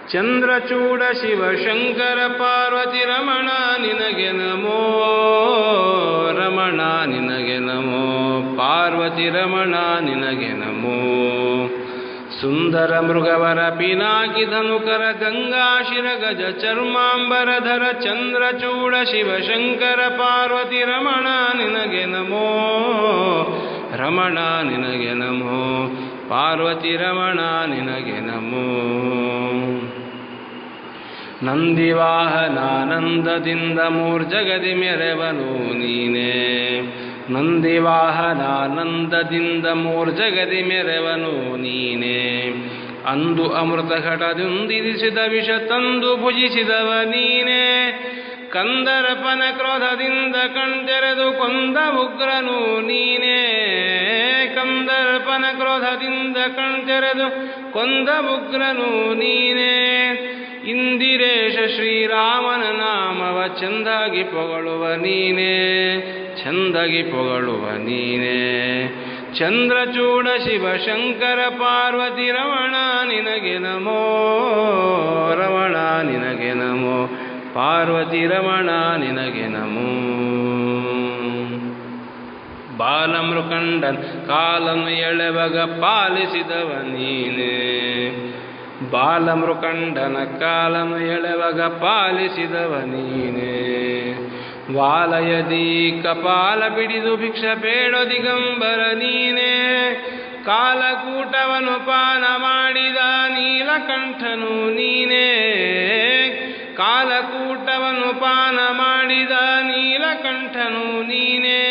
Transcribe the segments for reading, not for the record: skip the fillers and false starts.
ಚಂದ್ರಚೂಡ ಶಿವಶಂಕರ ಪಾರ್ವತಿ ರಮಣ ನಿನಗೆ ನಮೋ ರಮಣ ನಿನಗೆ ನಮೋ ಪಾರ್ವತಿ ರಮಣ ನಿನಗೆ ನಮೋ ಸುಂದರ ಮೃಗವರ ಪಿನಾಕಿ ಧನುಕರ ಗಂಗಾಶಿರ ಗಜ ಚರ್ಮಾಂಬರಧರ ಚಂದ್ರಚೂಡ ಶಿವಶಂಕರ ಪಾರ್ವತಿ ರಮಣ ನಿನಗೆ ನಮೋ ರಮಣ ನಿನಗೆ ನಮೋ ಪಾರ್ವತಿ ರಮಣ ನಿನಗೆ ನಮೋ ನಂದಿವಾಹನಾನಂದದಿಂದ ಮೂರ್ಜಗದಿ ಮೆರೆವನು ನೀನೇ ನಂದಿವಾಹನಾನಂದದಿಂದ ಮೂರ್ಜಗದಿ ಮೆರೆವನು ನೀನೇ ಅಂದು ಅಮೃತ ಘಟದಿಂದಿರಿಸಿದ ವಿಷ ತಂದು ಭುಜಿಸಿದವ ನೀನೇ ಕಂದರ್ಪನ ಕ್ರೋಧದಿಂದ ಕಣ್ತೆರೆದು ಕೊಂದ ಉಗ್ರನು ನೀನೇ ಕಂದರ್ಪನ ಕ್ರೋಧದಿಂದ ಕಣ್ತೆರೆದು ಕೊಂದ ಉಗ್ರನು ನೀನೇ ಇಂದಿರೇಶ ಶ್ರೀರಾಮನ ನಾಮವ ಚಂದಾಗಿ ಪೊಗಳುವ ನೀನೇ ಚಂದಾಗಿ ಪೊಗಳುವ ನೀನೇ ಚಂದ್ರಚೂಡ ಶಿವಶಂಕರ ಪಾರ್ವತಿ ರಮಣ ನಿನಗೆ ನಮೋ ರಮಣ ನಿನಗೆ ನಮೋ ಪಾರ್ವತಿ ರಮಣ ನಿನಗೆ ನಮೋ ಬಾಲಮೃಕಂಡನ್ ಕಾಲನು ಎಳೆವಗ ಪಾಲಿಸಿದವ ನೀನೇ ಬಾಲಮೃಕಂಡನ ಕಾಲನು ಎಳೆವಗ ಪಾಲಿಸಿದವ ನೀನೇ ವಾಲಯದಿ ಕಪಾಲ ಬಿಡಿದು ಭಿಕ್ಷ ಬೇಡೋ ದಿಗಂಬರ ನೀನೇ ಕಾಲಕೂಟವನು ಪಾನ ಮಾಡಿದ ನೀಲಕಂಠನು ನೀನೇ ಕಾಲಕೂಟವನು ಪಾನ ಮಾಡಿದ ನೀಲಕಂಠನು ನೀನೇ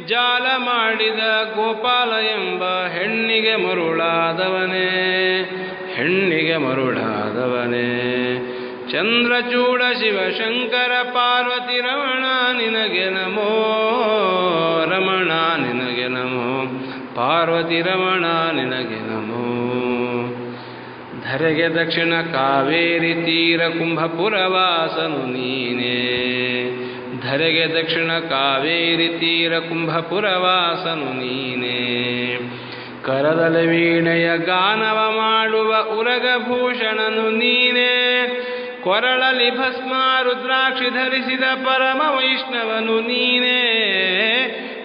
ಜಾಲ ಮಾಡಿದ ಗೋಪಾಲ ಎಂಬ ಹೆಣ್ಣಿಗೆ ಮರುಳಾದವನೇ ಹೆಣ್ಣಿಗೆ ಮರುಳಾದವನೇ ಚಂದ್ರಚೂಡ ಶಿವಶಂಕರ ಪಾರ್ವತಿ ರಮಣ ನಿನಗೆ ನಮೋ ರಮಣ ನಿನಗೆ ನಮೋ ಪಾರ್ವತಿ ರಮಣ ನಿನಗೆ ನಮೋ ಧರೆಗೆ ದಕ್ಷಿಣ ಕಾವೇರಿ ತೀರ ಕುಂಭಪುರವಾಸನು ನೀನೇ ಧರೆಗೆ ದಕ್ಷಿಣ ಕಾವೇರಿ ತೀರ ಕುಂಭಪುರವಾಸನು ನೀನೇ ಕರದಲ ವೀಣೆಯ ಗಾನವ ಮಾಡುವ ಉರಗಭೂಷಣನು ನೀನೇ ಕೊರಳಲಿ ಭಸ್ಮ ರುದ್ರಾಕ್ಷಿ ಧರಿಸಿದ ಪರಮ ವೈಷ್ಣವನು ನೀನೇ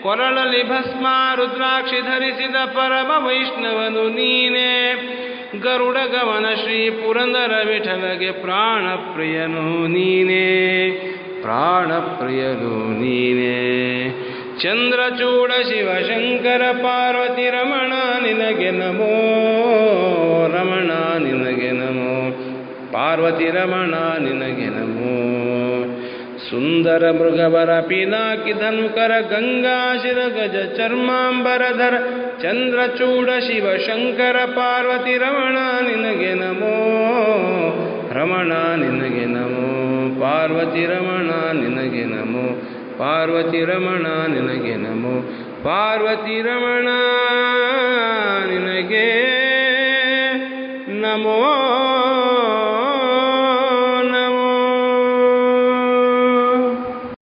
ಕೊರಳಲಿ ಭಸ್ಮ ರುದ್ರಾಕ್ಷಿ ಧರಿಸಿದ ಪರಮ ವೈಷ್ಣವನು ನೀನೇ ಗರುಡ ಗಮನ ಶ್ರೀ ಪುರಂದರ ವಿಠಲಗೆ ಪ್ರಾಣಪ್ರಿಯನು ನೀನೇ ಪ್ರಾಣಪ್ರಿಯನು ನೀನೇ ಚಂದ್ರಚೂಡ ಶಿವಶಂಕರ ಪಾರ್ವತಿ ರಮಣ ನಿನಗೆ ನಮೋ ರಮಣ ನಿನಗೆ ನಮೋ ಪಾರ್ವತಿ ರಮಣ ನಿನಗೆ ನಮೋ ಸುಂದರ ಮೃಗವರ ಪಿನಾಕಿ ಧನುಕರ ಗಂಗಾಶಿರ ಗಜ ಚರ್ಮಾಂಬರಧರ ಚಂದ್ರಚೂಡ ಶಿವಶಂಕರ ಪಾರ್ವತಿ ರಮಣ ನಿನಗೆ ನಮೋ ರಮಣ ನಿನಗೆ ನಮೋ ಪಾರ್ವತಿ ರಮಣ ನಿನಗೆ ನಮೋ ಪಾರ್ವತಿ ರಮಣ ನಿನಗೆ ನಮೋ ಪಾರ್ವತಿ ರಮಣ